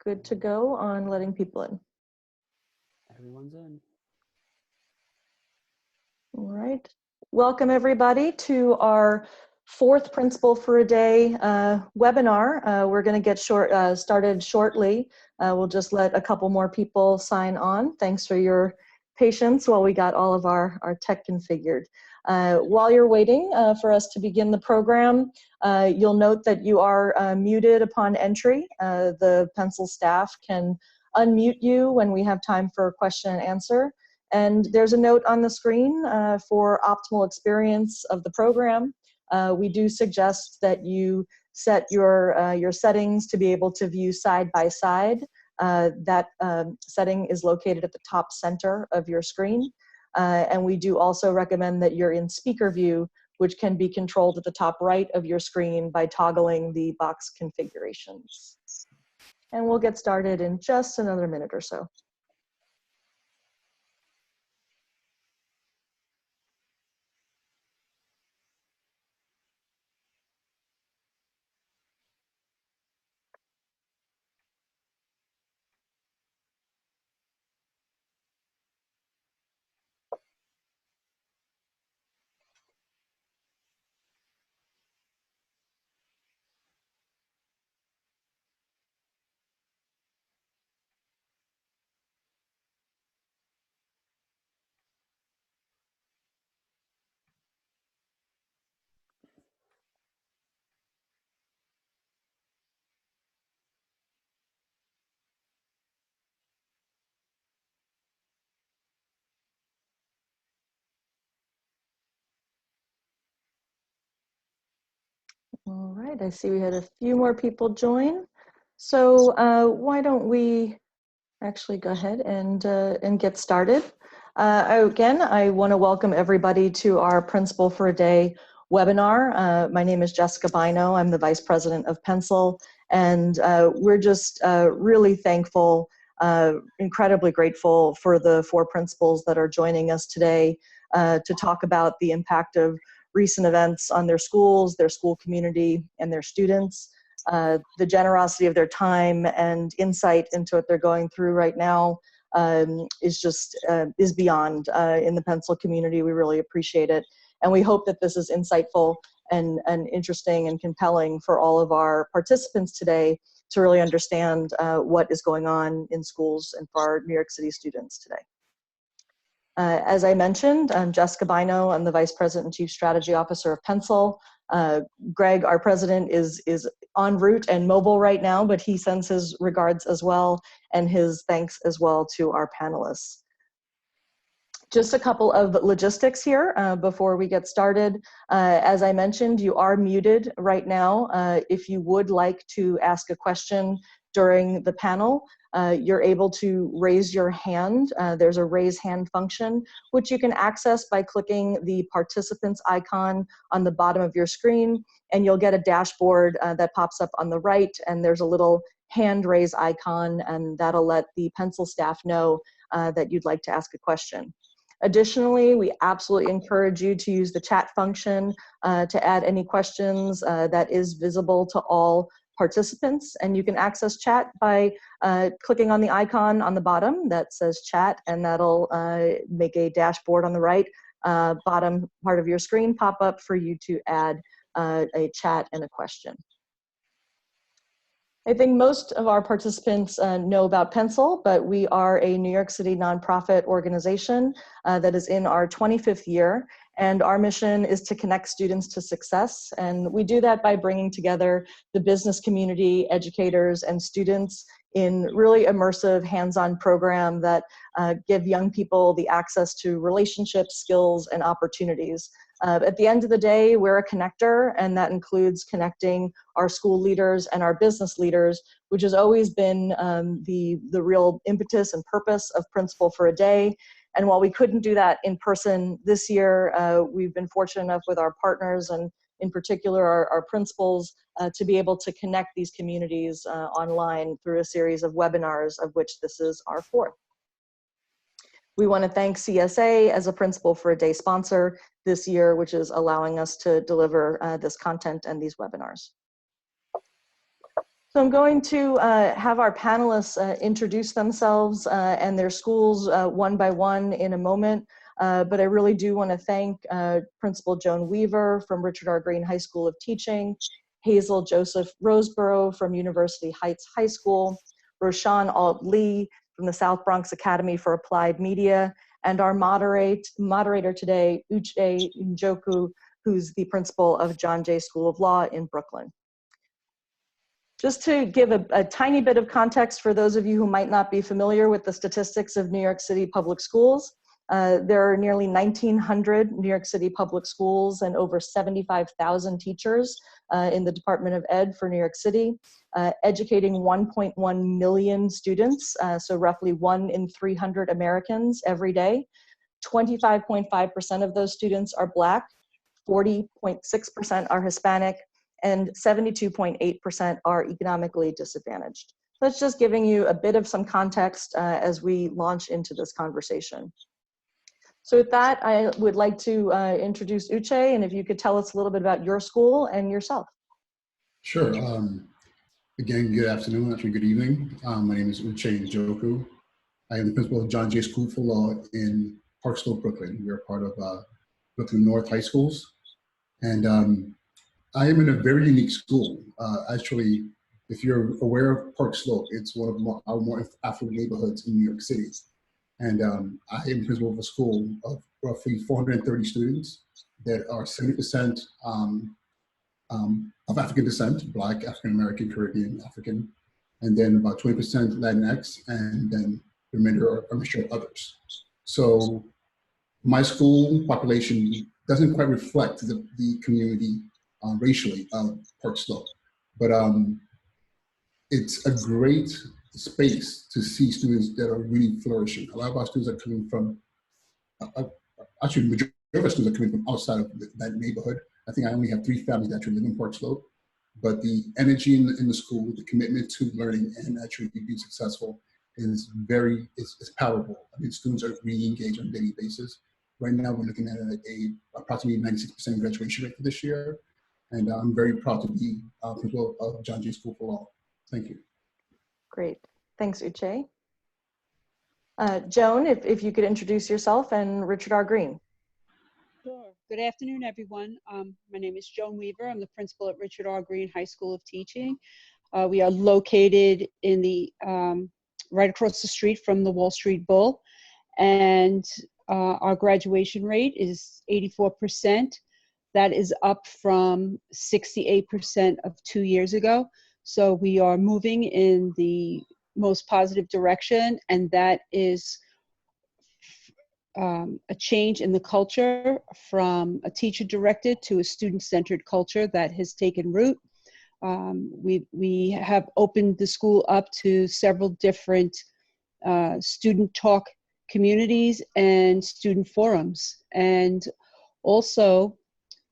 good to go on letting people in. Everyone's in. All right. Welcome everybody to our fourth Principal for a Day webinar. We're going to get started shortly. We'll just let a couple more people sign on. Thanks for your patience while we got all of our tech configured. While you're waiting for us to begin the program, you'll note that you are muted upon entry. The Pencil staff can unmute you when we have time for question and answer. And there's a note on the screen for optimal experience of the program. We do suggest that you set your settings to be able to view side by side. That setting is located at the top center of your screen. And we do also recommend that you're in speaker view, which can be controlled at the top right of your screen by toggling the box configurations. And we'll get started in just another minute or so. All right, I see we had a few more people join. So why don't we actually go ahead and get started. Again, I want to welcome everybody to our Principal for a Day webinar. My name is Jessica Bino. I'm the Vice President of Pencil, and we're just really thankful, incredibly grateful for the 4 principals that are joining us today to talk about the impact of recent events on their schools, their school community, and their students. The generosity of their time and insight into what they're going through right now is beyond in the Pencil community. We really appreciate it. And we hope that this is insightful and interesting and compelling for all of our participants today to really understand what is going on in schools and for our New York City students today. As I mentioned, I'm Jessica Bino. I'm the Vice President and Chief Strategy Officer of Pencil. Greg, our president, is en route and mobile right now, but he sends his regards as well and his thanks as well to our panelists. Just a couple of logistics here before we get started. As I mentioned, you are muted right now. If you would like to ask a question during the panel, you're able to raise your hand. There's a raise hand function, which you can access by clicking the participants icon on the bottom of your screen, and you'll get a dashboard that pops up on the right, and there's a little hand raise icon, and that'll let the Pencil staff know that you'd like to ask a question. Additionally, we absolutely encourage you to use the chat function to add any questions that is visible to all participants, and you can access chat by clicking on the icon on the bottom that says chat, and that'll make a dashboard on the right bottom part of your screen pop up for you to add a chat and a question. I think most of our participants know about Pencil, but we are a New York City nonprofit organization that is in our 25th year, and our mission is to connect students to success. And we do that by bringing together the business community, educators, and students in really immersive hands-on program that give young people the access to relationships, skills, and opportunities. At the end of the day, we're a connector, and that includes connecting our school leaders and our business leaders, which has always been the real impetus and purpose of Principal for a Day. And while we couldn't do that in person this year, we've been fortunate enough with our partners and in particular our principals to be able to connect these communities online through a series of webinars, of which this is our 4th. We want to thank CSA as a Principal for a Day sponsor this year, which is allowing us to deliver this content and these webinars. So I'm going to have our panelists introduce themselves and their schools one by one in a moment. But I really do want to thank Principal Joan Weaver from Richard R. Green High School of Teaching, Hazel Joseph Roseborough from University Heights High School, Roshan Alt Lee from the South Bronx Academy for Applied Media, and our moderator today, Uche Njoku, who's the principal of John Jay School of Law in Brooklyn. Just to give a tiny bit of context for those of you who might not be familiar with the statistics of New York City public schools, there are nearly 1,900 New York City public schools and over 75,000 teachers in the Department of Ed for New York City, educating 1.1 million students, so roughly 1 in 300 Americans every day. 25.5% of those students are Black, 40.6% are Hispanic, and 72.8% are economically disadvantaged. That's just giving you a bit of some context as we launch into this conversation. So with that, I would like to introduce Uche, and if you could tell us a little bit about your school and yourself. Sure. Again, good afternoon, actually good evening. My name is Uche Njoku. I am the principal of John Jay School for Law in Park Slope, Brooklyn. We are part of Brooklyn North High Schools. And I am in a very unique school. Actually, if you're aware of Park Slope, it's one of our more affluent neighborhoods in New York City. And I am principal of a school of roughly 430 students that are 70% of African descent, Black, African American, Caribbean, African, and then about 20% Latinx, and then the remainder are a mixture of others. So my school population doesn't quite reflect the community racially of Park Slope, but it's a great space to see students that are really flourishing. A lot of our students are coming from, actually the majority of our students are coming from outside of that neighborhood. I think I only have 3 families that actually live in Park Slope, but the energy in the school, the commitment to learning and actually being successful is powerful. I mean, students are really engaged on a daily basis. Right now, we're looking at approximately 96% graduation rate for this year. And I'm very proud to be principal of John Jay School for Law. Thank you. Great. Thanks, Uche. Joan, if you could introduce yourself and Richard R. Green. Sure. Good afternoon, everyone. My name is Joan Weaver. I'm the principal at Richard R. Green High School of Teaching. We are located in the right across the street from the Wall Street Bull, and our graduation rate is 84%. That is up from 68% of 2 years ago. So we are moving in the most positive direction, and that is a change in the culture from a teacher-directed to a student-centered culture that has taken root. We have opened the school up to several different student talk communities and student forums. And also,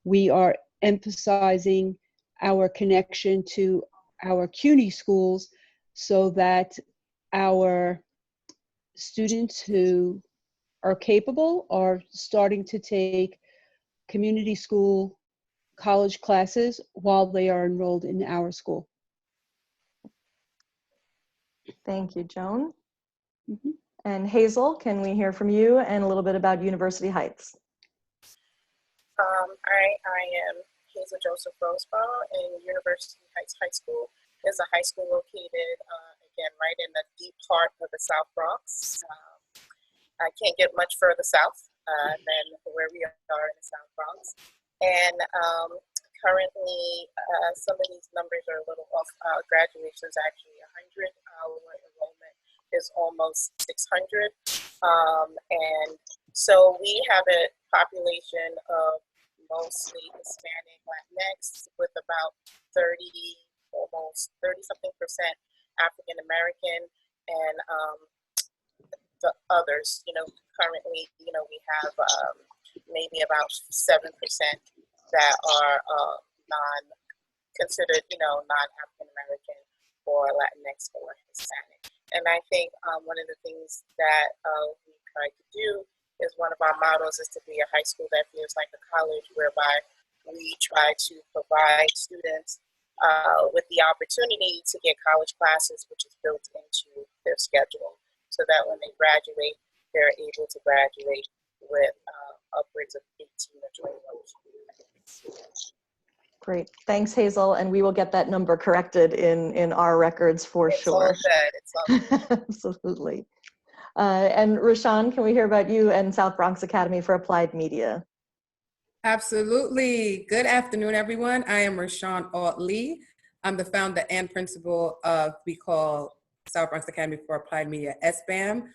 we are emphasizing our connection to our CUNY schools so that our students who are capable are starting to take community school college classes while they are enrolled in our school. Thank you, Joan. And Hazel, can we hear from you and a little bit about University Heights? I am Hazel Joseph Roseborough, and University Heights High School is a high school located, again, right in the deep heart of the South Bronx. I can't get much further south than where we are in the South Bronx. And currently, some of these numbers are a little off. Graduation is actually 100. Our enrollment is almost 600. And so we have a population of mostly Hispanic, Latinx, with about 30-something% African American, and the others, currently, we have maybe about 7% that are considered, non-African American or Latinx or Hispanic. And I think one of the things that we try to do is, one of our models is to be a high school that feels like a college, whereby we try to provide students with the opportunity to get college classes, which is built into their schedule, so that when they graduate, they're able to graduate with upwards of 18 or 21 students. Great. Thanks, Hazel. And we will get that number corrected in our records for sure. It's all good. Absolutely. And Rashawn, can we hear about you and South Bronx Academy for Applied Media? Absolutely. Good afternoon, everyone. I am Rashawn Ault-Lee. I'm the founder and principal of we call South Bronx Academy for Applied Media, SBAM.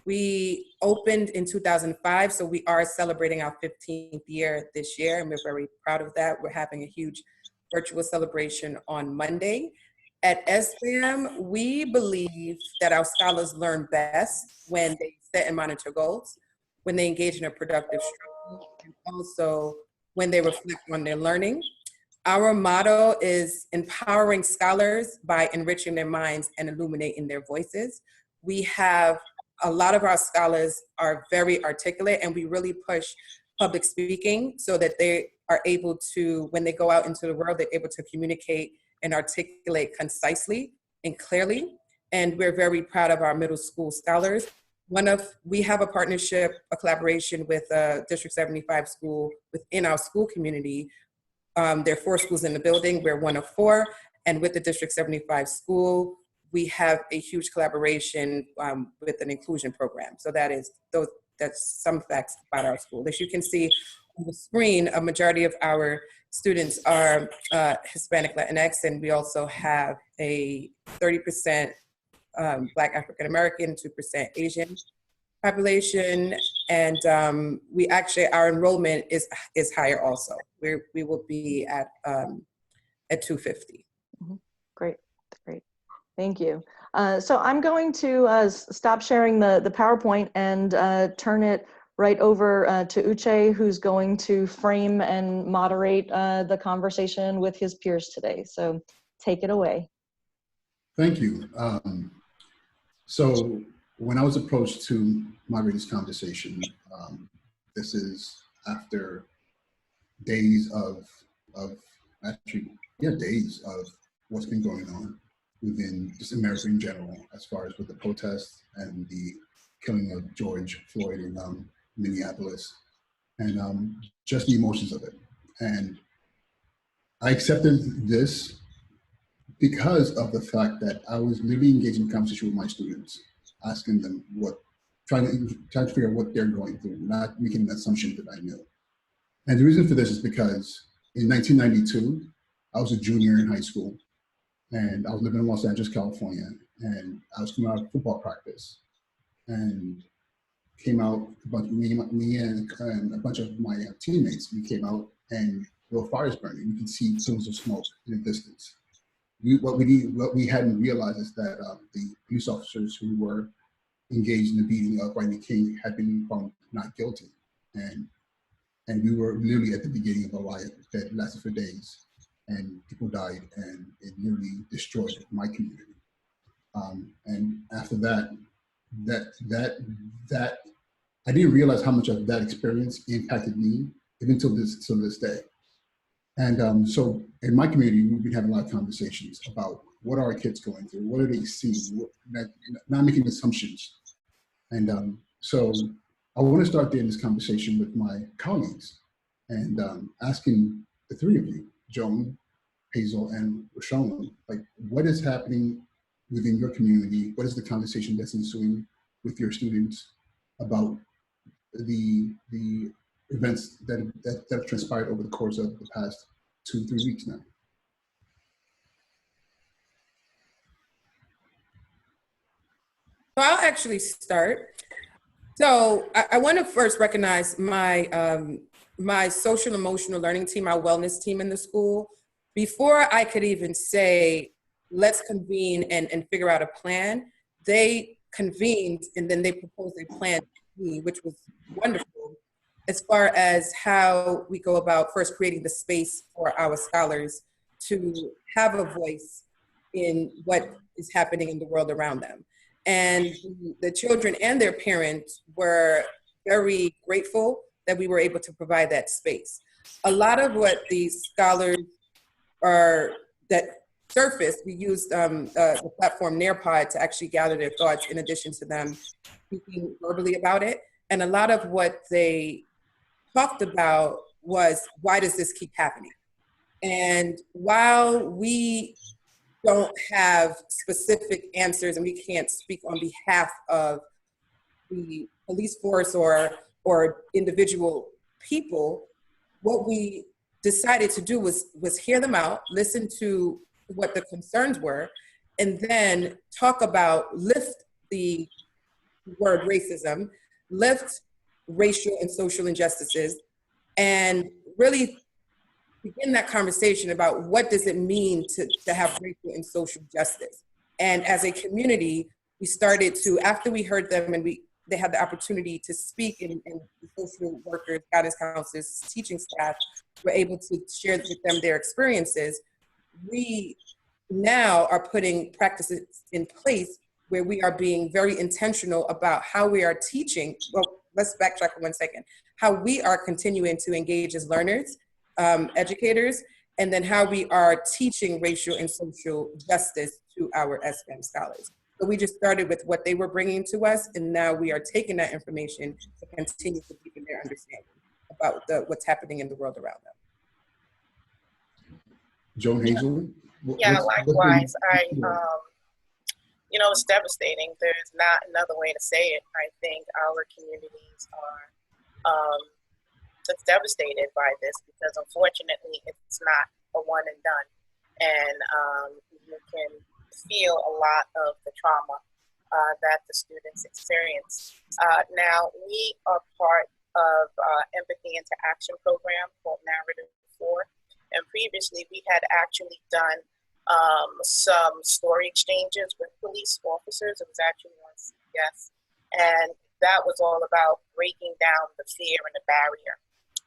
We opened in 2005, so we are celebrating our 15th year this year, and we're very proud of that. We're having a huge virtual celebration on Monday. At SBAM, we believe that our scholars learn best when they set and monitor goals, when they engage in a productive struggle, and also when they reflect on their learning. Our motto is empowering scholars by enriching their minds and illuminating their voices. We have a lot of our scholars are very articulate, and we really push public speaking so that they are able to, when they go out into the world, they're able to communicate and articulate concisely and clearly. And we're very proud of our middle school scholars. We have a partnership, a collaboration with District 75 school within our school community. There are 4 schools in the building. We're one of 4. And with the District 75 school, we have a huge collaboration with an inclusion program. So that's some facts about our school. As you can see on the screen, a majority of our students are Hispanic Latinx, and we also have a 30% Black African American, 2% Asian population, and we actually, our enrollment is higher also. We will be at 250. Mm-hmm. Great. Thank you. So I'm going to stop sharing the PowerPoint and turn it right over to Uche, who's going to frame and moderate the conversation with his peers today. So take it away. Thank you. So when I was approached to moderate this conversation, this is after days of days of what's been going on within just America in general, as far as with the protests and the killing of George Floyd in Minneapolis, and just the emotions of it. And I accepted this because of the fact that I was literally engaging in conversation with my students, asking them trying to figure out what they're going through, not making an assumption that I knew. And the reason for this is because in 1992, I was a junior in high school, and I was living in Los Angeles, California, and I was coming out of football practice, and came out, me and a bunch of my teammates, we came out, and there were fires burning. You could see plumes of smoke in the distance. What we hadn't realized is that the police officers who were engaged in the beating of Rodney King had been found not guilty, and we were literally at the beginning of a riot that lasted for days. And people died, and it nearly destroyed my community. And after that I didn't realize how much of that experience impacted me, even till this day. And so in my community, we've been having a lot of conversations about what are our kids going through, what are they seeing, not making assumptions. And so I want to start there in this conversation with my colleagues and asking the 3 of you, Joan, Hazel, and Rashawn, like, what is happening within your community? What is the conversation that's ensuing with your students about the events that have transpired over the course of the past 2-3 weeks now? So I'll actually start. So I want to first recognize my social emotional learning team, our wellness team in the school. Before I could even say, let's convene and figure out a plan, they convened and then they proposed a plan to me, which was wonderful, as far as how we go about first creating the space for our scholars to have a voice in what is happening in the world around them. And the children and their parents were very grateful that we were able to provide that space. A lot of what these scholars are that surfaced, we used the platform Nearpod to actually gather their thoughts in addition to them speaking verbally about it. And a lot of what they talked about was, why does this keep happening? And while we don't have specific answers and we can't speak on behalf of the police force or individual people, what we decided to do was hear them out, listen to what the concerns were, and then talk about, lift the word racism, lift racial and social injustices, and really begin that conversation about what does it mean to have racial and social justice. And as a community, we started to, after we heard them and they had the opportunity to speak, and the social workers, guidance counselors, teaching staff were able to share with them their experiences, we now are putting practices in place where we are being very intentional about how we are teaching. Well, let's backtrack for 1 second. How we are continuing to engage as learners, educators, and then how we are teaching racial and social justice to our SBAM scholars. So we just started with what they were bringing to us, and now we are taking that information to continue to deepen their understanding about what's happening in the world around them. Joan Hazel? Yeah, likewise. You know, it's devastating. There's not another way to say it. I think our communities are just devastated by this because, unfortunately, it's not a one and done. And you can feel a lot of the trauma that the students experience. Now, we are part of Empathy into Action program called Narrative 4. And previously, we had actually done some story exchanges with police officers. It was actually on CBS. And that was all about breaking down the fear and the barrier.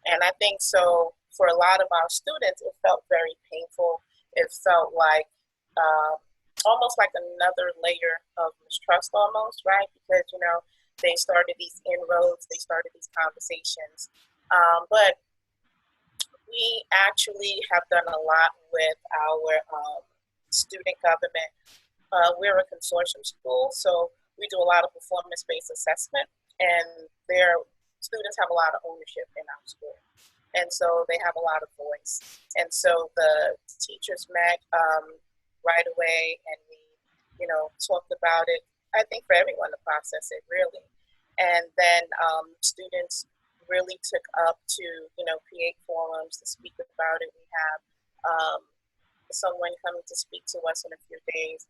And I think so for a lot of our students, it felt very painful. It felt like almost like another layer of mistrust almost, right? Because, you know, they started these inroads, they started these conversations. But we actually have done a lot with our student government. We're a consortium school, so we do a lot of performance-based assessment, and their students have a lot of ownership in our school. And so they have a lot of voice. And so the teachers met right away, and we, you know, talked about it, I think for everyone to process it, really. And then students really took up to, you know, create forums to speak about it. We have someone coming to speak to us in a few days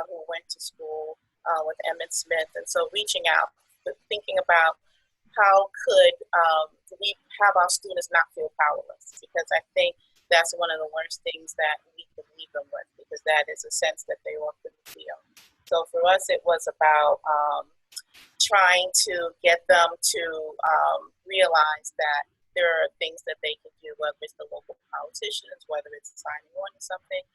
who went to school with Emmett Smith. And so reaching out, thinking about how could we have our students not feel powerless? Because I think that's one of the worst things that we can leave them with, because that is a sense that they often feel. So for us, it was about trying to get them to realize that there are things that they can do, whether it's the local politicians, whether it's signing on to something.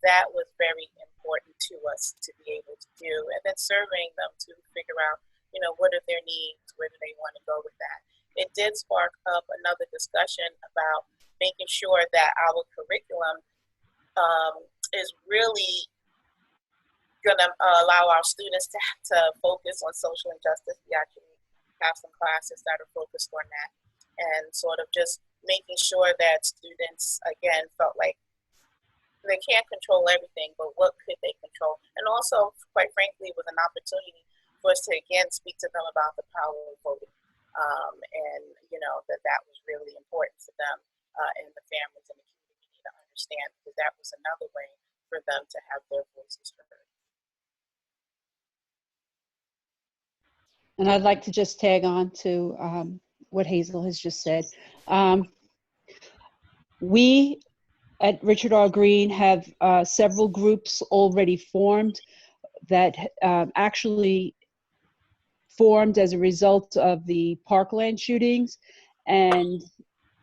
That was very important to us to be able to do. And then surveying them to figure out, you know, what are their needs, where do they want to go with that. It did spark up another discussion about making sure that our curriculum is really going to allow our students to focus on social injustice. We actually have some classes that are focused on that, and sort of just making sure that students, again, felt like they can't control everything, but what could they control? And also, quite frankly, it was an opportunity for us to, again, speak to them about the power of voting. And, you know, that was really important for them and the families and the community to understand, because that was another way for them to have their voices heard. And I'd like to just tag on to what Hazel has just said. We at Richard R. Green have several groups already formed that actually formed as a result of the Parkland shootings. And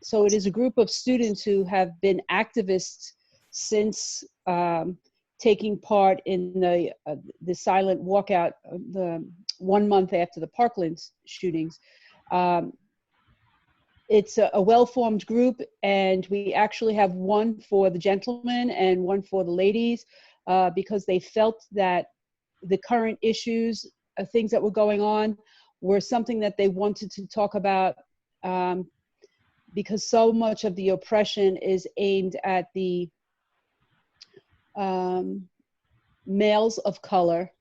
so it is a group of students who have been activists since taking part in the silent walkout the 1 month after the Parkland shootings. it's a well-formed group, and we actually have one for the gentlemen and one for the ladies, because they felt that the current issues, things that were going on, were something that they wanted to talk about, because so much of the oppression is aimed at the males of color,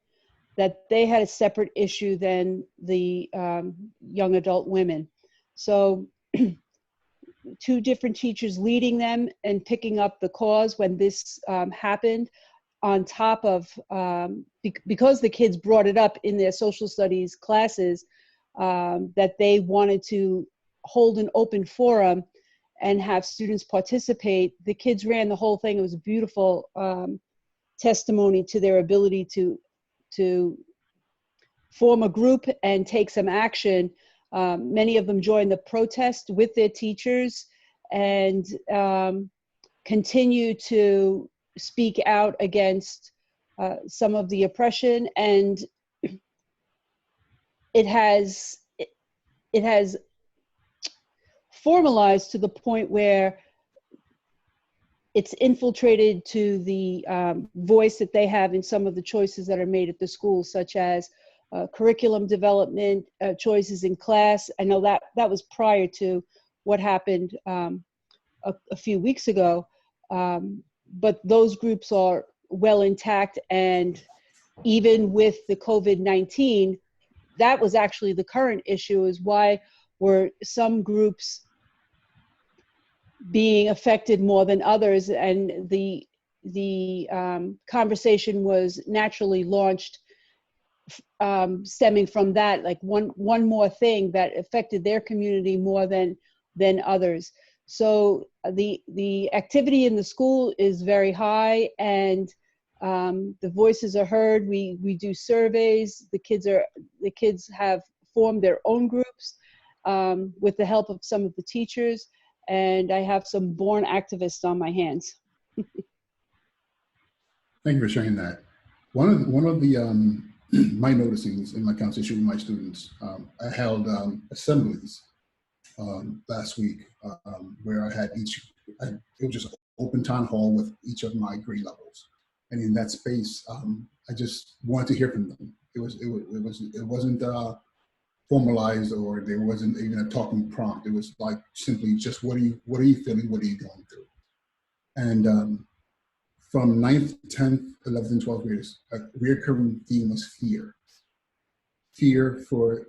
that they had a separate issue than the young adult women. So two different teachers leading them and picking up the cause when this happened, on top of, because the kids brought it up in their social studies classes, that they wanted to hold an open forum and have students participate. The kids ran the whole thing. It was a beautiful testimony to their ability to form a group and take some action. Many of them joined the protest with their teachers and continue to speak out against some of the oppression. And it has formalized to the point where it's infiltrated to the voice that they have in some of the choices that are made at the school, such as curriculum development, choices in class. I know that was prior to what happened a few weeks ago, but those groups are well intact. And even with the COVID-19, that was actually the current issue, is why were some groups being affected more than others. And the conversation was naturally launched stemming from that, like one more thing that affected their community more than others. So the activity in the school is very high, and the voices are heard. We do surveys. The kids have formed their own groups with the help of some of the teachers, and I have some born activists on my hands. Thank you for sharing that. One of the my noticings in my conversation with my students, I held assemblies last week where I had it was just an open town hall with each of my grade levels, and in that space, I just wanted to hear from them. It wasn't formalized, or there wasn't even a talking prompt. It was like simply just what are you feeling, what are you going through? And from 9th, 10th, 11th, and 12th graders, a recurring theme was fear. Fear for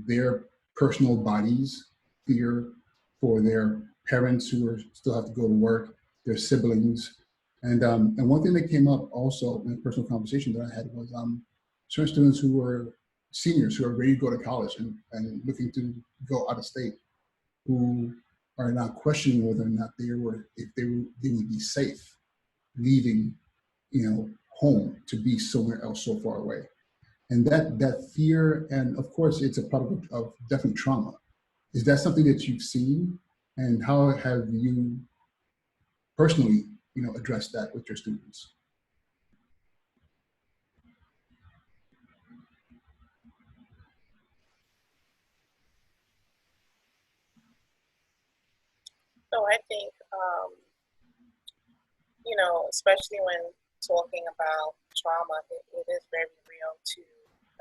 their personal bodies, fear for their parents who still have to go to work, their siblings. And one thing that came up also in a personal conversation that I had was certain students who were seniors who are ready to go to college and looking to go out of state, who are now questioning whether or not they would be safe leaving, home to be somewhere else so far away. And that fear, and of course it's a product of definite trauma. Is that something that you've seen, and how have you personally, addressed that with your students? So I think, especially when talking about trauma, it is very real to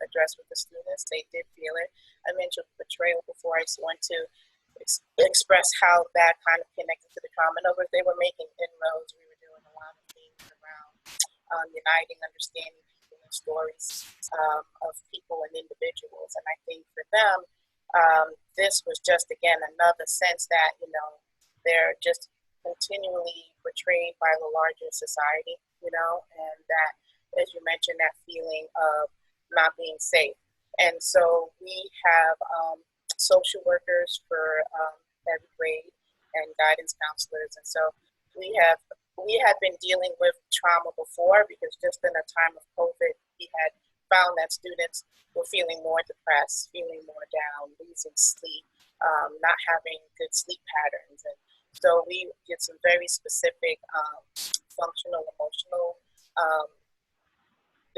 address with the students. They did feel it. I mentioned betrayal before. I just want to express how that kind of connected to the trauma. In other words, they were making inroads. We were doing a lot of things around uniting, understanding people and stories of people and individuals. And I think for them, this was just, again, another sense that, they're just continually portrayed by the larger society, and that, as you mentioned, that feeling of not being safe. And so we have social workers for every grade and guidance counselors. And so we have been dealing with trauma before, because just in a time of COVID, we had found that students were feeling more depressed, feeling more down, losing sleep, not having good sleep patterns. And so we did some very specific functional, emotional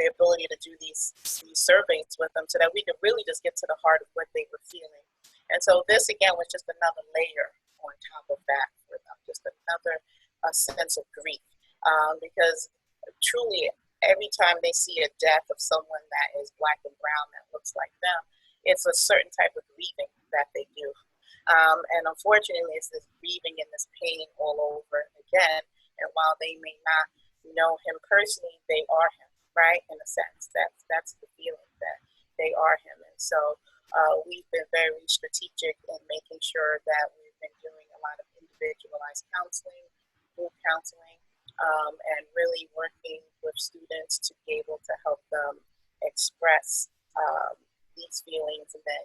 the ability to do these surveys with them so that we could really just get to the heart of what they were feeling. And so this, again, was just another layer on top of that for them, just another sense of grief. Because truly, every time they see a death of someone that is Black and brown that looks like them, it's a certain type of grieving that they do. And unfortunately, it's this grieving and this pain all over again. And while they may not know him personally, they are him, right? In a sense, that's the feeling that they are him. And so we've been very strategic in making sure that we've been doing a lot of individualized counseling, group counseling, and really working with students to be able to help them express these feelings and then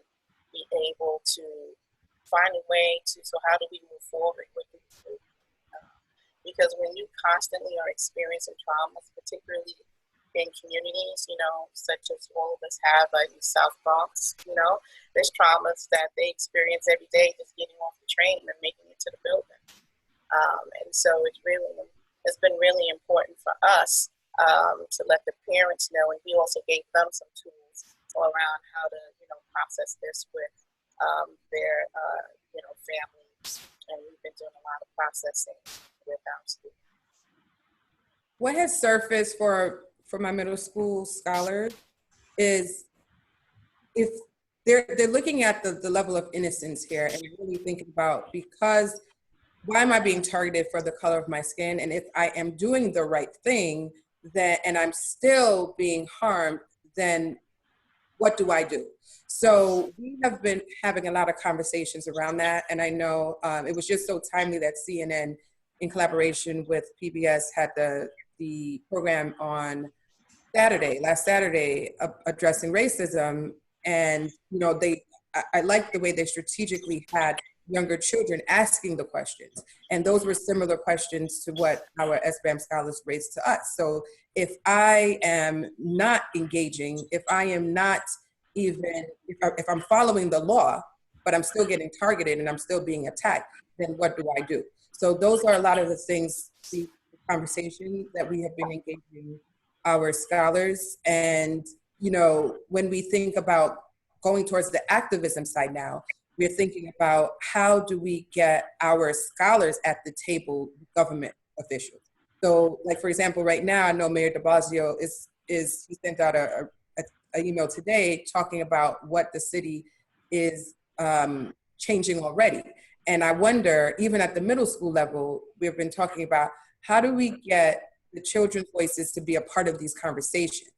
be able to find a way to, so how do we move forward with the group? Because when you constantly are experiencing traumas, particularly in communities, such as all of us have in South Bronx, there's traumas that they experience every day just getting off the train and making it to the building. And so it's been really important for us to let the parents know, and we also gave them some tools around how to, process this with their, families. And we've been doing a lot of processing with our students. What has surfaced for my middle school scholars is if they're looking at the level of innocence here and really thinking about, because why am I being targeted for the color of my skin? And if I am doing the right thing, and I'm still being harmed, then what do I do? So we have been having a lot of conversations around that. And I know it was just so timely that CNN, in collaboration with PBS, had the program on last Saturday, addressing racism. And, I like the way they strategically had younger children asking the questions. And those were similar questions to what our SBAM scholars raised to us. So if I am not engaging, if I am not even, if I'm following the law, but I'm still getting targeted and I'm still being attacked, then what do I do? So those are a lot of the things, the conversation that we have been engaging our scholars. And, when we think about going towards the activism side now, we're thinking about how do we get our scholars at the table with government officials. So, like, for example, right now, I know Mayor de Blasio he sent out a email today talking about what the city is changing already. And I wonder, even at the middle school level, we've been talking about how do we get the children's voices to be a part of these conversations?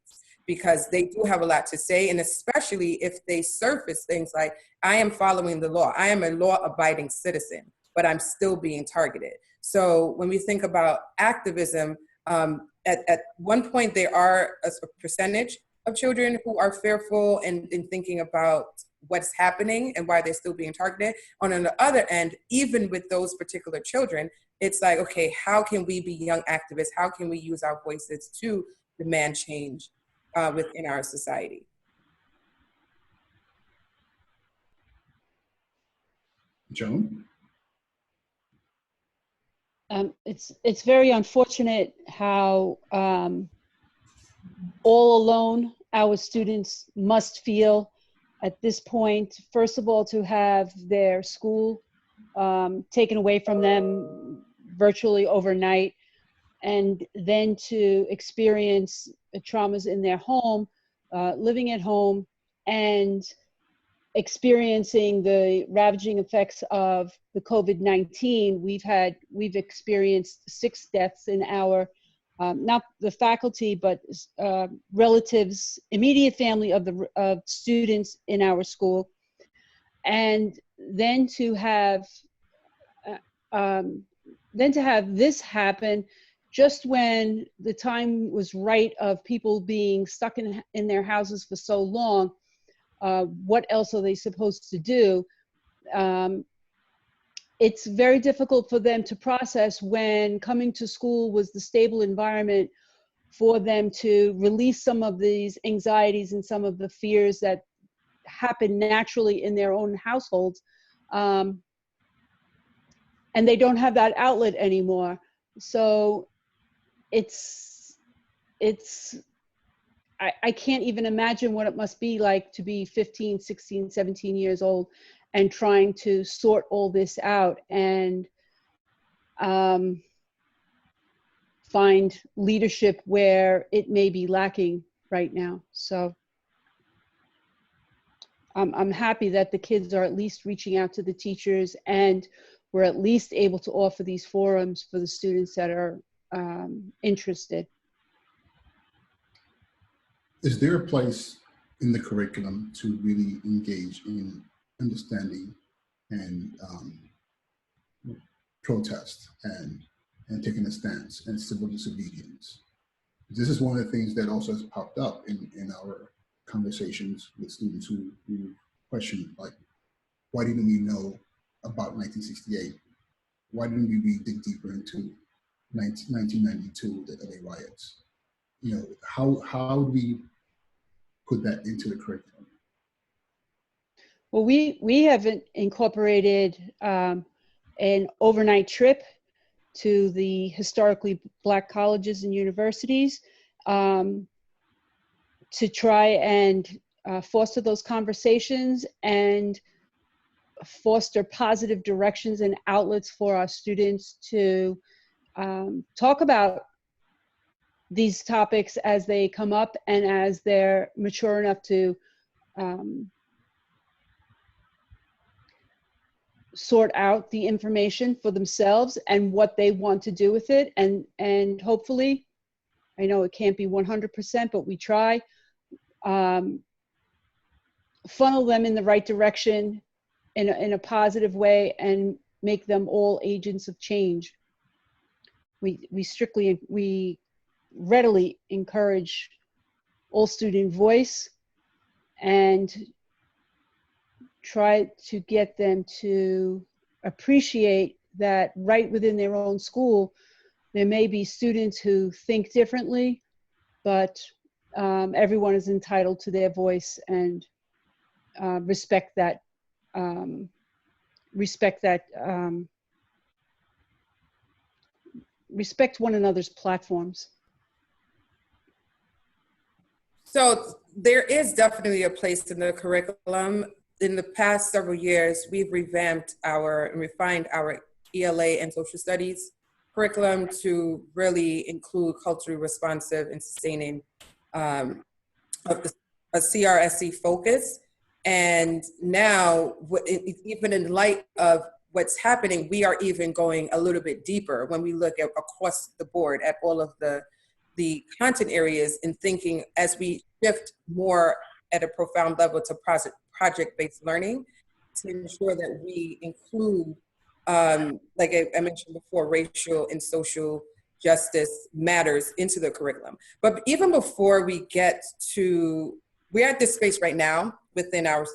Because they do have a lot to say, and especially if they surface things like, I am following the law, I am a law-abiding citizen, but I'm still being targeted. So when we think about activism, at one point there are a percentage of children who are fearful and thinking about what's happening and why they're still being targeted. On the other end, even with those particular children, it's like, okay, how can we be young activists? How can we use our voices to demand change within our society? Joan? It's very unfortunate how all alone our students must feel at this point. First of all, to have their school taken away from them virtually overnight, and then to experience traumas in their home, living at home, and experiencing the ravaging effects of the COVID-19. We've experienced 6 deaths in our, not the faculty, but relatives, immediate family of students in our school. And then to have this happen just when the time was right of people being stuck in their houses for so long. What else are they supposed to do? It's very difficult for them to process when coming to school was the stable environment for them to release some of these anxieties and some of the fears that happen naturally in their own households. And they don't have that outlet anymore. So it's I can't even imagine what it must be like to be 15, 16, 17 years old and trying to sort all this out and find leadership where it may be lacking right now. So I'm happy that the kids are at least reaching out to the teachers, and we're at least able to offer these forums for the students that are interested. Is there a place in the curriculum to really engage in understanding and protest and taking a stance and civil disobedience? This is one of the things that also has popped up in our conversations with students who question, like, why didn't we know about 1968? Why didn't we dig deeper into 1992, the LA riots? You know, how do we put that into the curriculum? Well, we have incorporated an overnight trip to the historically Black colleges and universities to try and foster those conversations and foster positive directions and outlets for our students to talk about these topics as they come up and as they're mature enough to sort out the information for themselves and what they want to do with it. And hopefully, I know it can't be 100%, but we try, funnel them in the right direction in a positive way and make them all agents of change. We readily encourage all student voice and try to get them to appreciate that right within their own school, there may be students who think differently, but everyone is entitled to their voice, and respect one another's platforms. So there is definitely a place in the curriculum. In the past several years, we've revamped and refined our ELA and social studies curriculum to really include culturally responsive and sustaining a CRSC focus. And now, even in light of what's happening, we are even going a little bit deeper when we look at across the board at all of the content areas, and thinking as we shift more at a profound level to project-based learning, to ensure that we include, like I mentioned before, racial and social justice matters into the curriculum. But even before we get to, we're at this space right now within our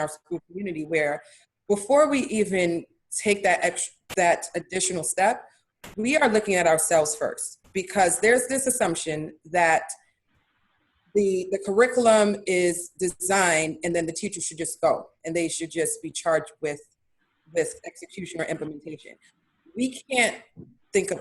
school community where before we even take that additional step, we are looking at ourselves first, because there's this assumption that the curriculum is designed and then the teacher should just go and they should just be charged with execution or implementation. We can't think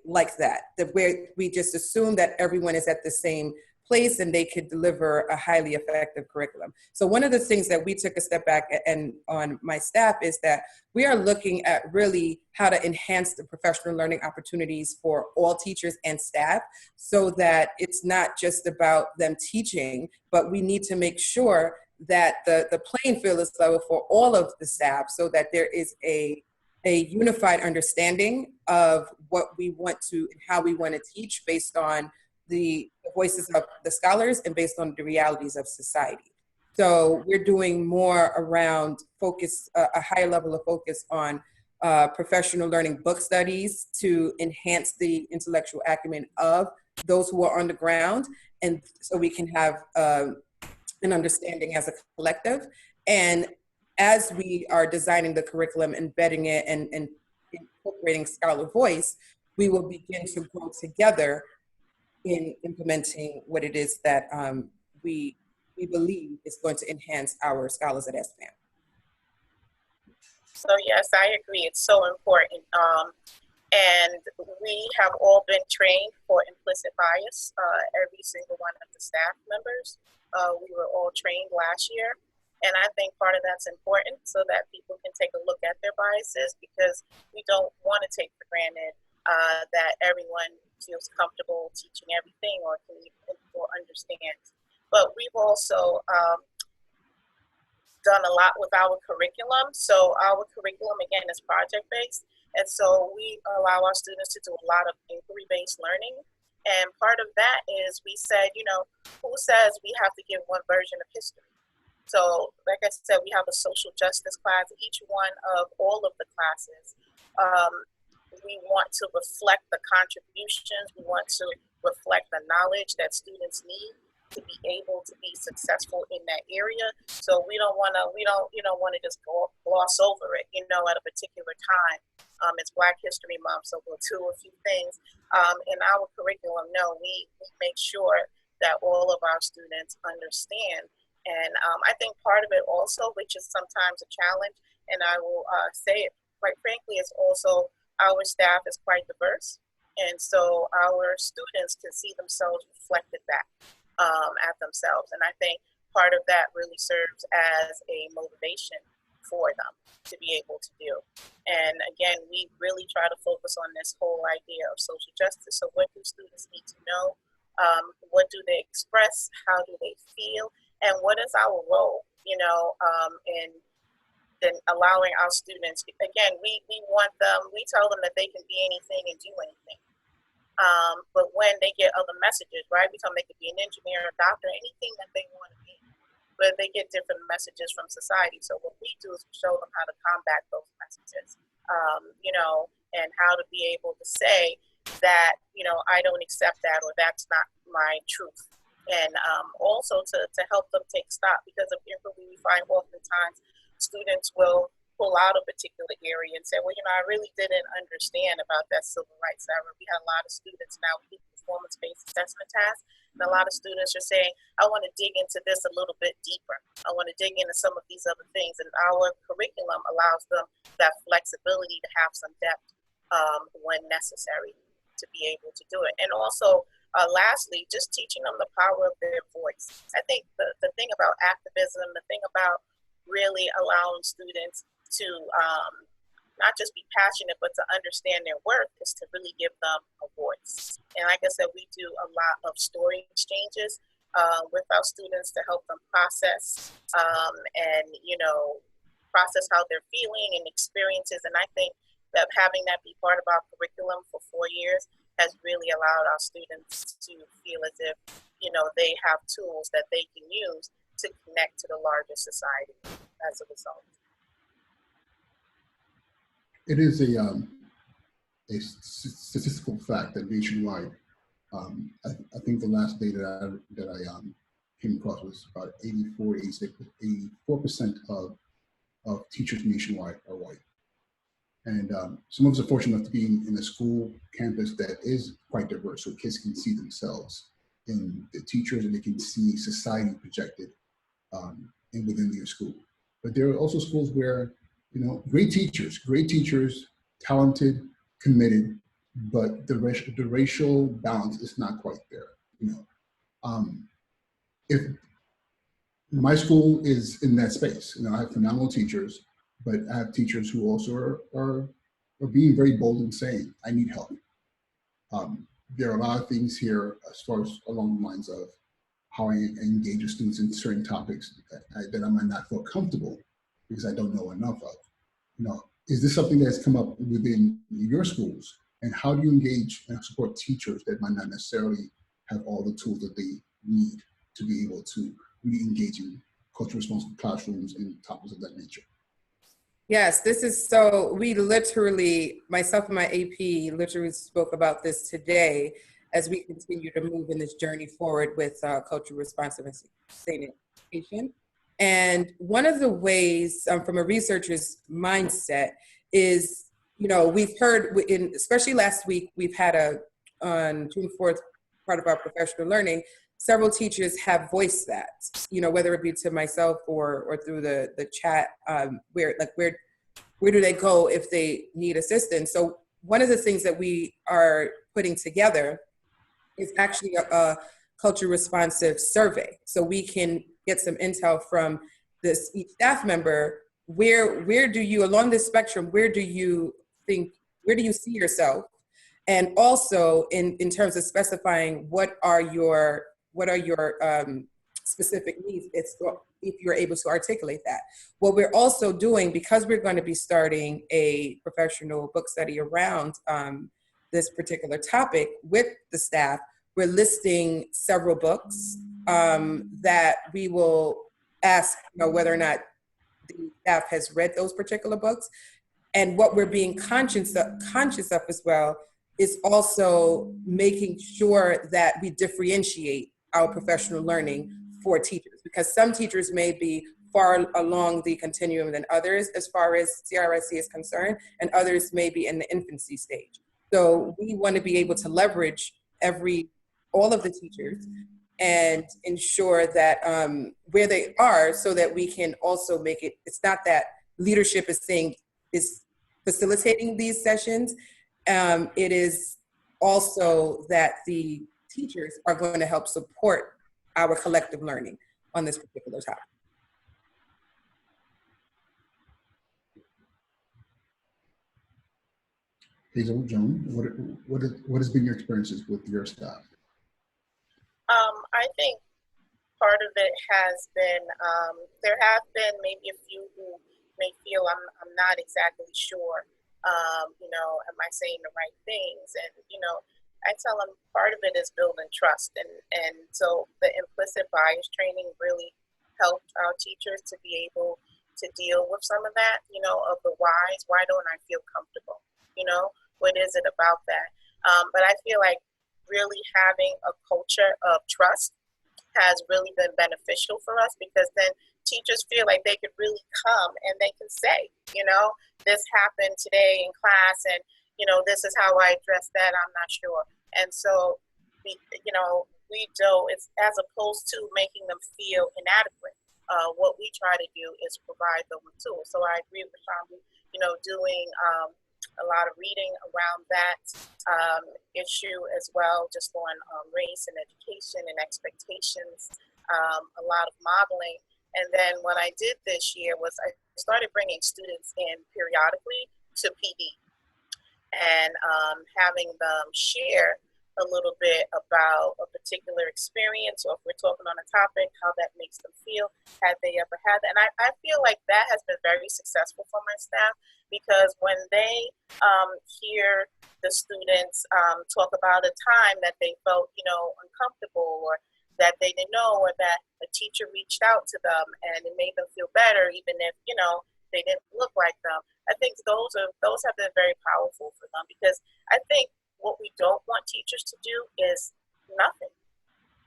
like that, where we just assume that everyone is at the same place and they could deliver a highly effective curriculum. So one of the things that we took a step back and on my staff is that we are looking at really how to enhance the professional learning opportunities for all teachers and staff, so that it's not just about them teaching, but we need to make sure that the playing field is level for all of the staff, so that there is a unified understanding of what we want to and how we want to teach based on the voices of the scholars and based on the realities of society. So we're doing more around focus, a higher level of focus on professional learning book studies to enhance the intellectual acumen of those who are on the ground, and so we can have an understanding as a collective. And as we are designing the curriculum, embedding it and incorporating scholar voice, we will begin to grow together in implementing what it is that we believe is going to enhance our scholars at SBAM. So yes, I agree. It's so important. And we have all been trained for implicit bias, every single one of the staff members. We were all trained last year. And I think part of that's important so that people can take a look at their biases, because we don't want to take for granted that everyone feels comfortable teaching everything or understands. But we've also done a lot with our curriculum. So our curriculum, again, is project-based. And so we allow our students to do a lot of inquiry-based learning. And part of that is we said, you know, who says we have to give one version of history? So like I said, we have a social justice class. Each one of all of the classes, we want to reflect the contributions. We want to reflect the knowledge that students need to be able to be successful in that area. So we don't want to just gloss over it, you know, at a particular time. It's Black History Month, so we'll do a few things. In our curriculum, no, we make sure that all of our students understand. And I think part of it also, which is sometimes a challenge, and I will say it quite frankly, is also our staff is quite diverse. And so our students can see themselves reflected back at themselves. And I think part of that really serves as a motivation for them to be able to do. And again, we really try to focus on this whole idea of social justice. So what do students need to know? What do they express? How do they feel? And what is our role, you know, in allowing our students, again, we want them, we tell them that they can be anything and do anything. But when they get other messages, right, we tell them they could be an engineer, a doctor, anything that they want to be, but they get different messages from society. So what we do is show them how to combat those messages, you know, and how to be able to say that, you know, I don't accept that, or that's not my truth. And also to help them take stock, because of inquiry, we find oftentimes students will pull out a particular area and say, well, you know, I really didn't understand about that civil rights era. We had a lot of students now, we do performance-based assessment tasks, and a lot of students are saying, I want to dig into this a little bit deeper. I want to dig into some of these other things. And our curriculum allows them that flexibility to have some depth when necessary to be able to do it. And also, lastly, just teaching them the power of their voice. I think the thing about activism, the thing about really allowing students to not just be passionate, but to understand their worth, is to really give them a voice. And like I said, we do a lot of story exchanges with our students to help them process and, you know, process how they're feeling and experiences. And I think that having that be part of our curriculum for 4 years has really allowed our students to feel as if, you know, they have tools that they can use to connect to the larger society as a result. It is a statistical fact that nationwide, I think the last data that I came across was about 84% of teachers nationwide are white. And some of us are fortunate enough to be in a school campus that is quite diverse, so kids can see themselves in the teachers, and they can see society projected within their school. But there are also schools where, you know, great teachers, talented, committed, but the racial balance is not quite there. You know, if my school is in that space, you know, I have phenomenal teachers, but I have teachers who also are being very bold and saying, I need help. There are a lot of things here as far as along the lines of how I engage with students in certain topics that I might not feel comfortable because I don't know enough of. You know, is this something that's come up within your schools? And how do you engage and support teachers that might not necessarily have all the tools that they need to be able to really engage in culturally responsible classrooms and topics of that nature? Yes, this is so, we literally, myself and my AP literally spoke about this today as we continue to move in this journey forward with culturally responsive and sustainable education. And one of the ways from a researcher's mindset is, you know, we've heard, especially last week, we've had on June 4th, part of our professional learning, several teachers have voiced that, you know, whether it be to myself or through the chat, where do they go if they need assistance? So one of the things that we are putting together is actually a culture responsive survey. So we can get some intel from each staff member. Where do you, along this spectrum, where do you see yourself? And also in terms of specifying what are your specific needs, if you're able to articulate that. What we're also doing, because we're going to be starting a professional book study around this particular topic with the staff, we're listing several books that we will ask whether or not the staff has read those particular books. And what we're being conscious of as well is also making sure that we differentiate our professional learning for teachers, because some teachers may be far along the continuum than others as far as CRSC is concerned, and others may be in the infancy stage. So we want to be able to leverage all of the teachers and ensure that where they are, so that we can also make it, it's not that leadership is facilitating these sessions. It is also that the teachers are going to help support our collective learning on this particular topic. Hazel, Joan, what has been your experiences with your staff? I think part of it has been, there have been maybe a few who may feel I'm not exactly sure, am I saying the right things? And, I tell them part of it is building trust. And so the implicit bias training really helped our teachers to be able to deal with some of that, of the whys. Why don't I feel comfortable? What is it about that? But I feel like really having a culture of trust has really been beneficial for us, because then teachers feel like they could really come and they can say, this happened today in class, and this is how I address that, I'm not sure. And so we do, it's as opposed to making them feel inadequate. What we try to do is provide them with tools. So I agree with Sean, doing a lot of reading around that issue as well, just on race and education and expectations, a lot of modeling. And then what I did this year was I started bringing students in periodically to PD and having them share a little bit about a particular experience, or if we're talking on a topic, how that makes them feel, had they ever had that. And I feel like that has been very successful for my staff, because when they hear the students talk about a time that they felt, uncomfortable, or that they didn't know, or that a teacher reached out to them and it made them feel better, even if, they didn't look like them. I think those have been very powerful for them, because I think what we don't want teachers to do is nothing,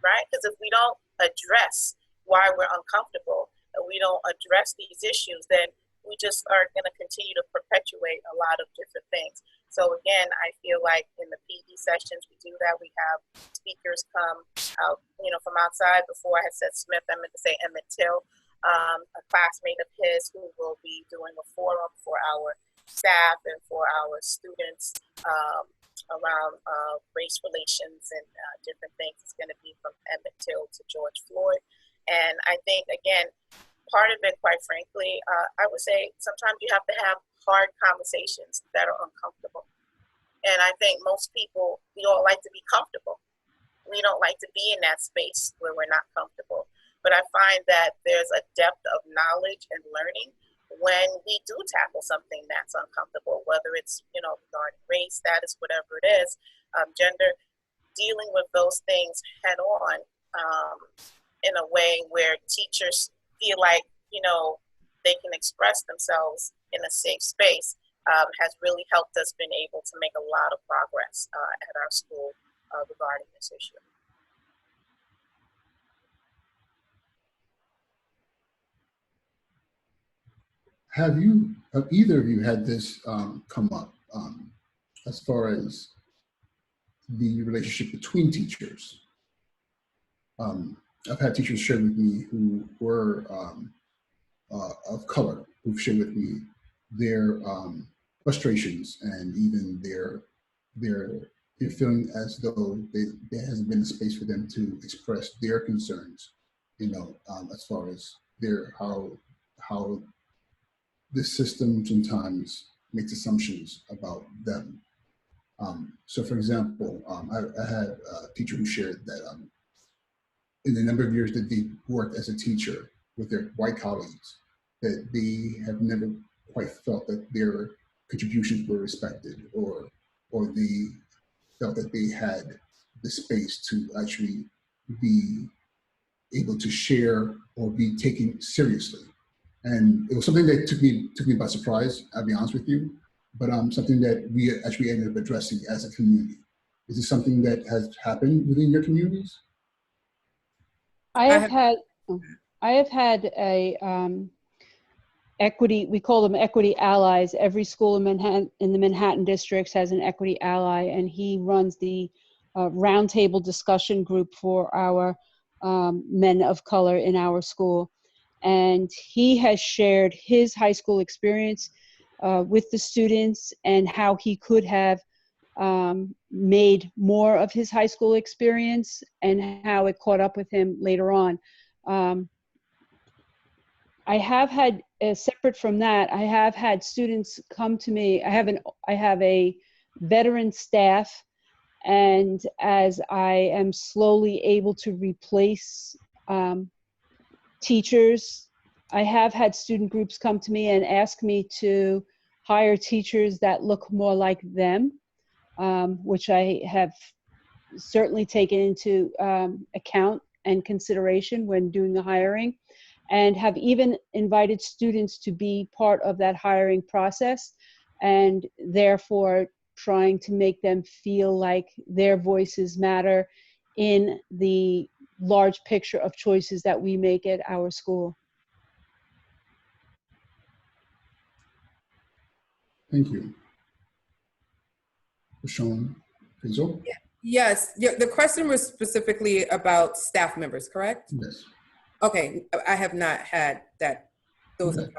right? Because if we don't address why we're uncomfortable and we don't address these issues, then we just are going to continue to perpetuate a lot of different things. So again, I feel like in the PD sessions, we do that. We have speakers come out, from outside. Before I had said Smith, I meant to say Emmett Till, a classmate of his who will be doing a forum for our staff and for our students around race relations and different things. It's going to be from Emmett Till to George Floyd. And I think, again, part of it, quite frankly, I would say sometimes you have to have hard conversations that are uncomfortable. And I think most people, we all like to be comfortable. We don't like to be in that space where we're not comfortable. But I find that there's a depth of knowledge and learning when we do tackle something that's uncomfortable, whether it's, regarding race, status, whatever it is, gender, dealing with those things head on in a way where teachers feel like, they can express themselves in a safe space has really helped us been able to make a lot of progress at our school regarding this issue. Have either of you had this come up as far as the relationship between teachers? I've had teachers share with me who were of color, who've shared with me their frustrations and even their feeling as though there hasn't been a space for them to express their concerns, as far as how the system sometimes makes assumptions about them. So for example, I had a teacher who shared that in the number of years that they worked as a teacher with their white colleagues, that they have never quite felt that their contributions were respected, or they felt that they had the space to actually be able to share or be taken seriously. And it was something that took me by surprise, I'll be honest with you, but something that we actually ended up addressing as a community. Is this something that has happened within your communities? I have had a equity, we call them equity allies. Every school in Manhattan, in the Manhattan districts, has an equity ally, and he runs the roundtable discussion group for our men of color in our school. And he has shared his high school experience with the students and how he could have made more of his high school experience and how it caught up with him later on. I have had, separate from that, I have had students come to me. I have a veteran staff, and as I am slowly able to replace teachers, I have had student groups come to me and ask me to hire teachers that look more like them, which I have certainly taken into account and consideration when doing the hiring, and have even invited students to be part of that hiring process, and therefore trying to make them feel like their voices matter in the large picture of choices that we make at our school. Thank you. Sean, Hazel? Yes, the question was specifically about staff members, correct? Yes. Okay, I have not had those. Okay.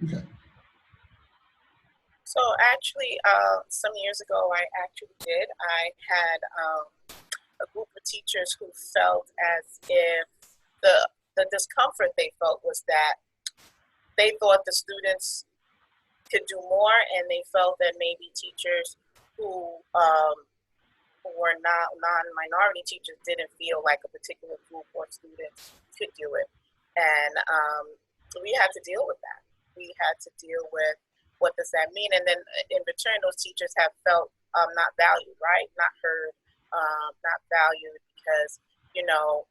Okay. So actually, some years ago, I actually did. I had a group of teachers who felt as if the discomfort they felt was that they thought the students could do more, and they felt that maybe teachers who were not non-minority teachers didn't feel like a particular group or students could do it. And we had to deal with that. We had to deal with what does that mean? And then in return, those teachers have felt not valued, right? Not heard, not valued, because,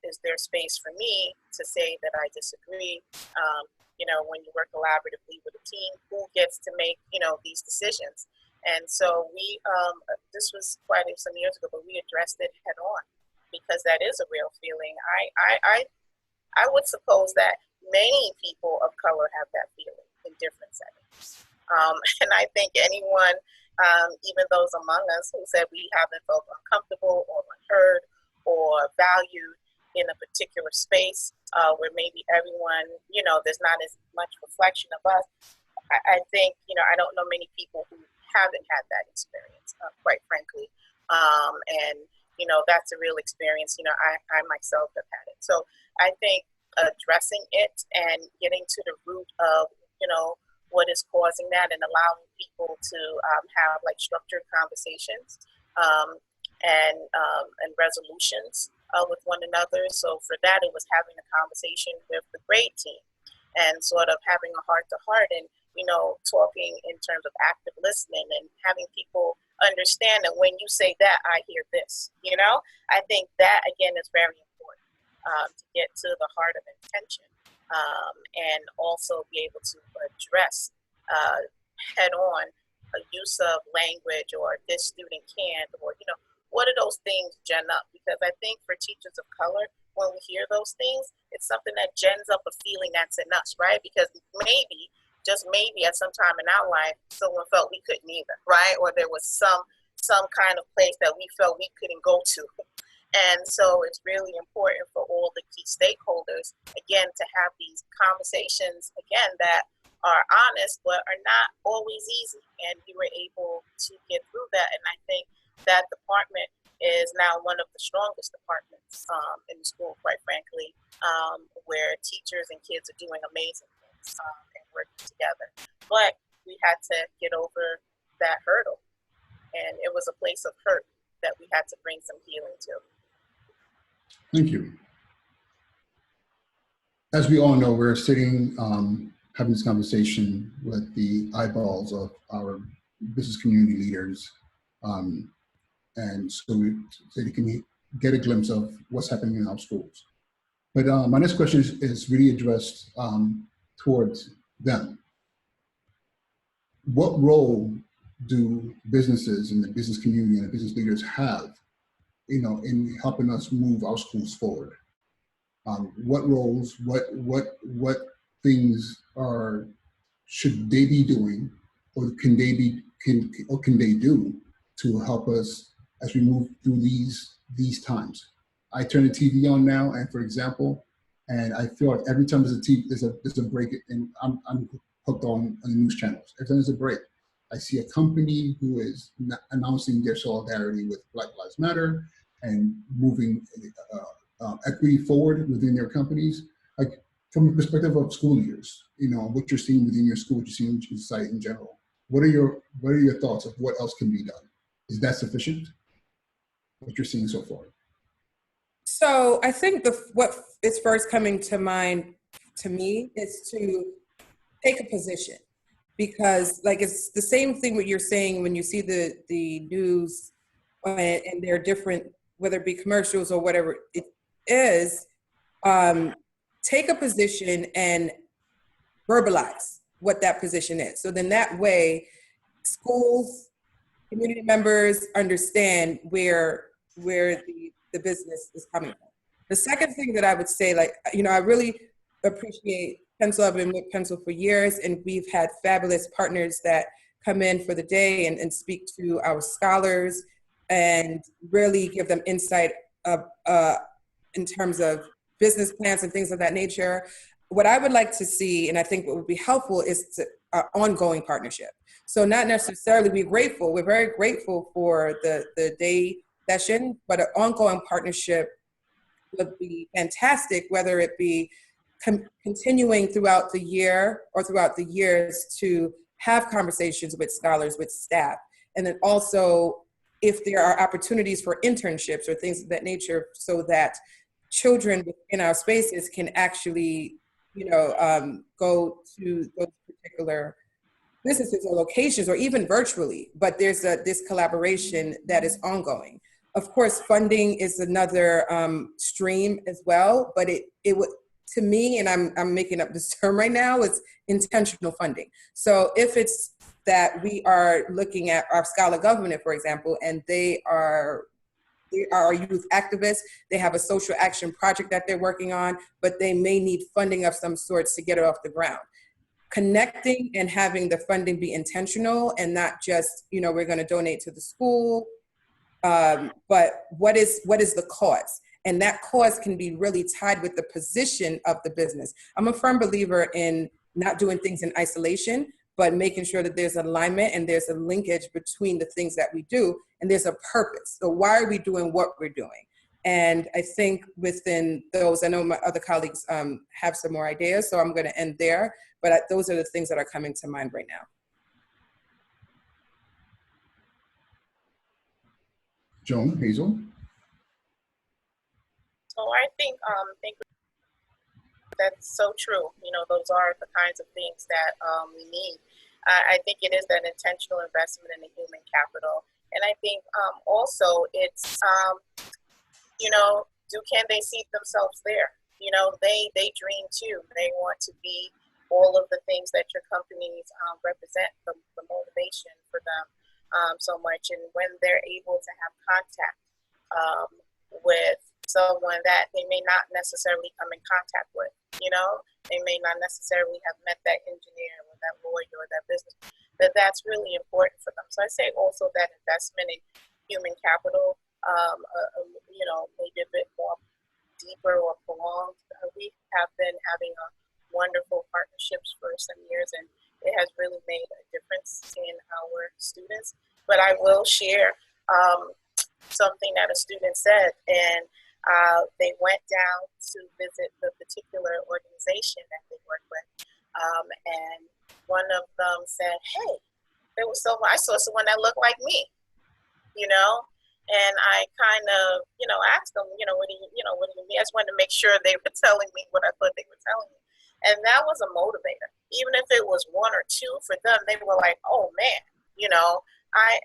is there space for me to say that I disagree? When you work collaboratively with a team, who gets to make, these decisions? And so we, this was quite some years ago, but we addressed it head on, because that is a real feeling. I would suppose that many people of color have that feeling in different settings. And I think anyone, even those among us who said we haven't felt uncomfortable or unheard or valued in a particular space where maybe everyone, there's not as much reflection of us. I think, I don't know many people who haven't had that experience, quite frankly. And, that's a real experience. I myself have had it. So I think addressing it and getting to the root of, what is causing that, and allowing people to have like structured conversations and resolutions with one another. So for that, it was having a conversation with the grade team and sort of having a heart to heart, and talking in terms of active listening and having people understand that when you say that, I hear this. I think that again is very important to get to the heart of intention. And also be able to address head on a use of language, or this student can't, or what are those things gen up? Because I think for teachers of color, when we hear those things, it's something that gens up a feeling that's in us, right? Because maybe, just maybe, at some time in our life, someone felt we couldn't either, right? Or there was some kind of place that we felt we couldn't go to. And so it's really important for all the key stakeholders, again, to have these conversations, again, that are honest, but are not always easy. And we were able to get through that. And I think that department is now one of the strongest departments in the school, quite frankly, where teachers and kids are doing amazing things and working together. But we had to get over that hurdle. And it was a place of hurt that we had to bring some healing to. Thank you. As we all know, we're sitting having this conversation with the eyeballs of our business community leaders, and so they can get a glimpse of what's happening in our schools. But my next question is really addressed towards them. What role do businesses and the business community and the business leaders have, in helping us move our schools forward? What roles, what things should they be doing, or can they do to help us as we move through these times? I turn the TV on now, and for example, and I feel like every time there's a break, and I'm hooked on the news channels. Every time there's a break, I see a company who is announcing their solidarity with Black Lives Matter and moving equity forward within their companies. Like, from the perspective of school leaders, what you're seeing within your school, what you're seeing in society in general. What are your thoughts of what else can be done? Is that sufficient? What you're seeing so far? So I think what is first coming to mind to me is to take a position, because like it's the same thing what you're saying when you see the news and there are different, whether it be commercials or whatever it is, take a position and verbalize what that position is. So then that way schools, community members understand where the business is coming from. The second thing that I would say, I really appreciate Pencil. I've been with Pencil for years, and we've had fabulous partners that come in for the day and speak to our scholars and really give them insight in terms of business plans and things of that nature. What I would like to see, and I think what would be helpful, is an ongoing partnership. So not necessarily we're very grateful for the day session, but an ongoing partnership would be fantastic, whether it be continuing throughout the year or throughout the years to have conversations with scholars, with staff. And then also if there are opportunities for internships or things of that nature, so that children within our spaces can actually, go to those particular businesses or locations, or even virtually, but there's this collaboration that is ongoing. Of course, funding is another stream as well, but it would, to me, and I'm making up this term right now, it's intentional funding. So if it's that we are looking at our scholar government, for example, and they are youth activists, they have a social action project that they're working on, but they may need funding of some sorts to get it off the ground. Connecting and having the funding be intentional and not just, we're going to donate to the school, but what is the cause? And that cause can be really tied with the position of the business. I'm a firm believer in not doing things in isolation, but making sure that there's alignment and there's a linkage between the things that we do, and there's a purpose. So why are we doing what we're doing? And I think within those, I know my other colleagues have some more ideas, so I'm going to end there. But those are the things that are coming to mind right now. Joan, Hazel? So I think that's so true. Those are the kinds of things that we need. I think it is that intentional investment in the human capital. And I think also it's, can they see themselves there? They dream too. They want to be all of the things that your companies represent, the motivation for them so much. And when they're able to have contact with someone that they may not necessarily come in contact with, they may not necessarily have met that engineer or that lawyer or that business, that's really important for them. So I say also that investment in human capital, maybe a bit more deeper or prolonged. We have been having a wonderful partnerships for some years, and it has really made a difference in our students. But I will share something that a student said, and they went down to visit the particular organization that they work with, and one of them said, "Hey, I saw someone that looked like me," you know. And I kind of, asked them, what do you mean? I just wanted to make sure they were telling me what I thought they were telling me. And that was a motivator. Even if it was one or two for them, they were like, "Oh man, I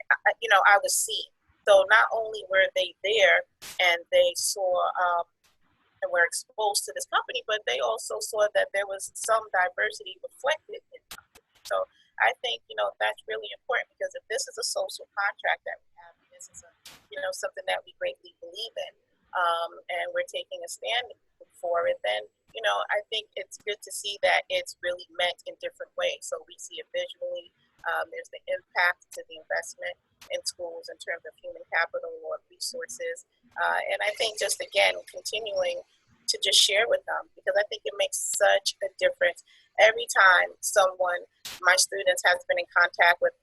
was seen." So not only were they there and they saw and were exposed to this company, but they also saw that there was some diversity reflected in the company. So I think, that's really important, because if this is a social contract that we have, this is something that we greatly believe in, and we're taking a stand for it, then, I think it's good to see that it's really meant in different ways. So we see it visually. There's the impact to the investment in schools in terms of human capital or resources. And I think just, again, continuing to just share with them, because I think it makes such a difference. Every time my students has been in contact with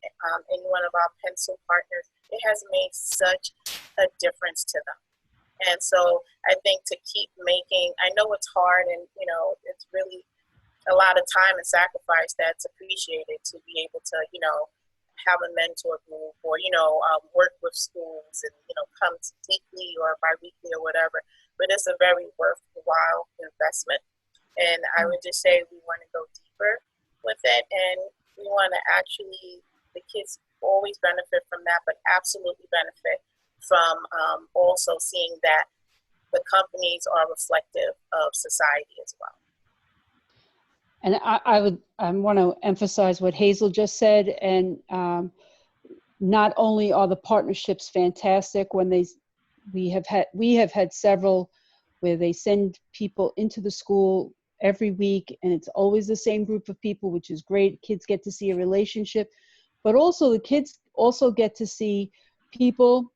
any one of our pencil partners, it has made such a difference to them. And so I think to keep making, I know it's hard, and, it's really a lot of time and sacrifice that's appreciated to be able to, have a mentor group or, work with schools and, come weekly or bi-weekly or whatever. But it's a very worthwhile investment. And I would just say we want to go deeper with it, and we want to the kids always benefit from that, but absolutely benefit from also seeing that the companies are reflective of society as well. And I want to emphasize what Hazel just said. And not only are the partnerships fantastic, when we have had several where they send people into the school every week, and it's always the same group of people, which is great. Kids get to see a relationship, but also the kids also get to see people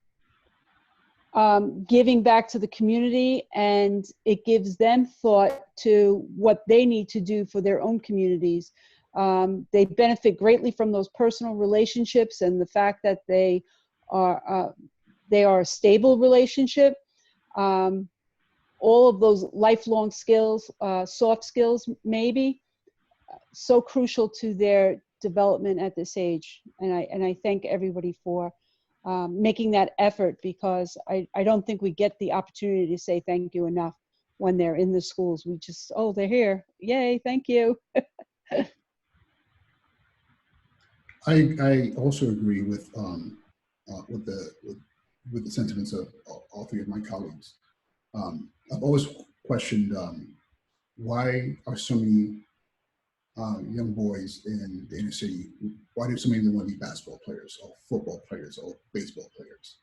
giving back to the community, and it gives them thought to what they need to do for their own communities. They benefit greatly from those personal relationships and the fact that they are a stable relationship. All of those lifelong skills, soft skills, maybe, so crucial to their development at this age. And I thank everybody for making that effort, because I don't think we get the opportunity to say thank you enough when they're in the schools. We just, oh, they're here. Yay, thank you. I also agree with the sentiments of all three of my colleagues. I've always questioned why are so many young boys in the inner city, why do so many of them want to be basketball players or football players or baseball players?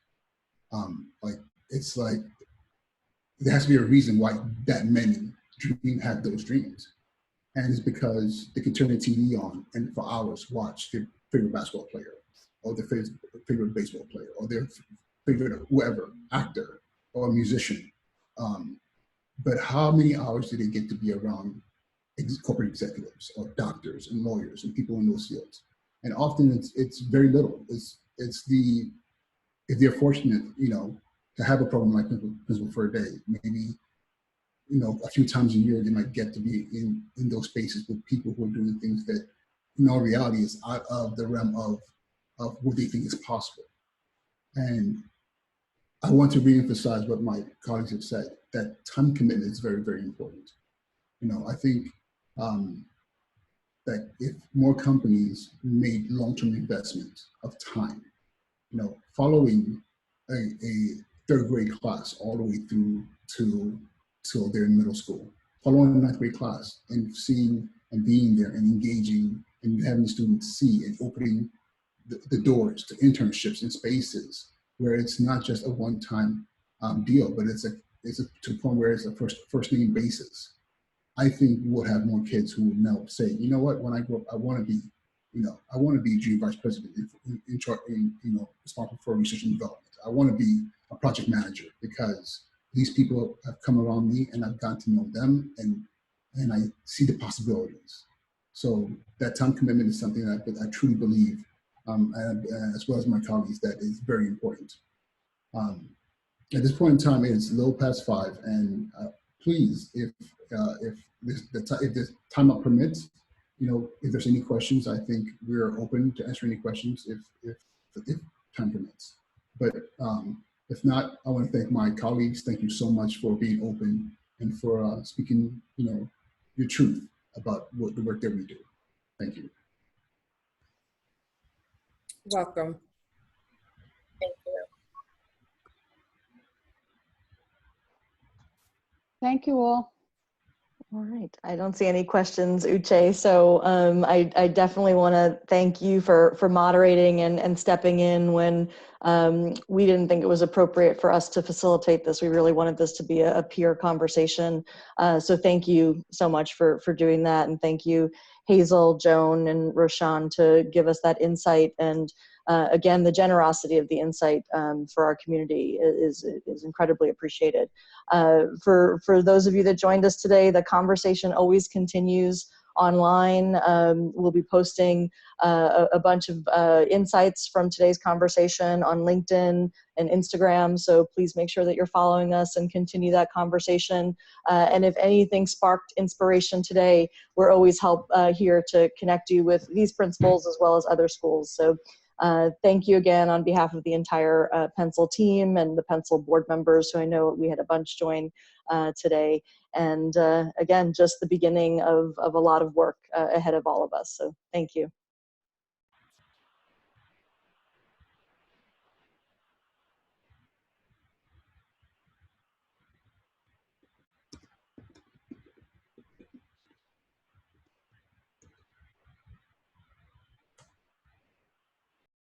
It's like there has to be a reason why that many have those dreams. And it's because they can turn the TV on and for hours watch their favorite basketball player or their favorite baseball player or their favorite whoever, actor or musician. But how many hours do they get to be around corporate executives or doctors and lawyers and people in those fields? And often it's very little. If they're fortunate, to have a program like Principal for a Day, maybe, a few times a year, they might get to be in those spaces with people who are doing things that, in all reality, is out of the realm of what they think is possible. And I want to reemphasize what my colleagues have said, that time commitment is very, very important. I think that if more companies made long-term investment of time, following a third grade class all the way through till they're in middle school, following a ninth grade class and seeing and being there and engaging and having the students see and opening the doors to internships and spaces where it's not just a one-time deal, but it's to the point where it's a first name basis. I think we'll have more kids who will now say, you know what, when I grow up, I want to be, junior vice president responsible for research and development. I want to be a project manager because these people have come around me and I've gotten to know them, and and I see the possibilities. So that time commitment is something that I truly believe, and, as well as my colleagues, that is very important. At this point in time, it's a little past 5, and please, if the timeout permits, if there's any questions, I think we're open to answer any questions if time permits. But if not, I want to thank my colleagues. Thank you so much for being open and for speaking, your truth about the work that we do. Thank you. Welcome. Thank you. Thank you all. All right, I don't see any questions, Uche. So I definitely want to thank you for moderating and stepping in when we didn't think it was appropriate for us to facilitate this. We really wanted this to be a peer conversation. So thank you so much for doing that. And thank you, Hazel, Joan, and Roshan, to give us that insight. And again, the generosity of the insight for our community is incredibly appreciated. For those of you that joined us today, the conversation always continues online. We'll be posting a bunch of insights from today's conversation on LinkedIn and Instagram, so please make sure that you're following us and continue that conversation. And if anything sparked inspiration today, we're always here to connect you with these principals as well as other schools. So thank you again on behalf of the entire Pencil team and the Pencil board members, who I know we had a bunch join today. And again, just the beginning of a lot of work ahead of all of us. So thank you.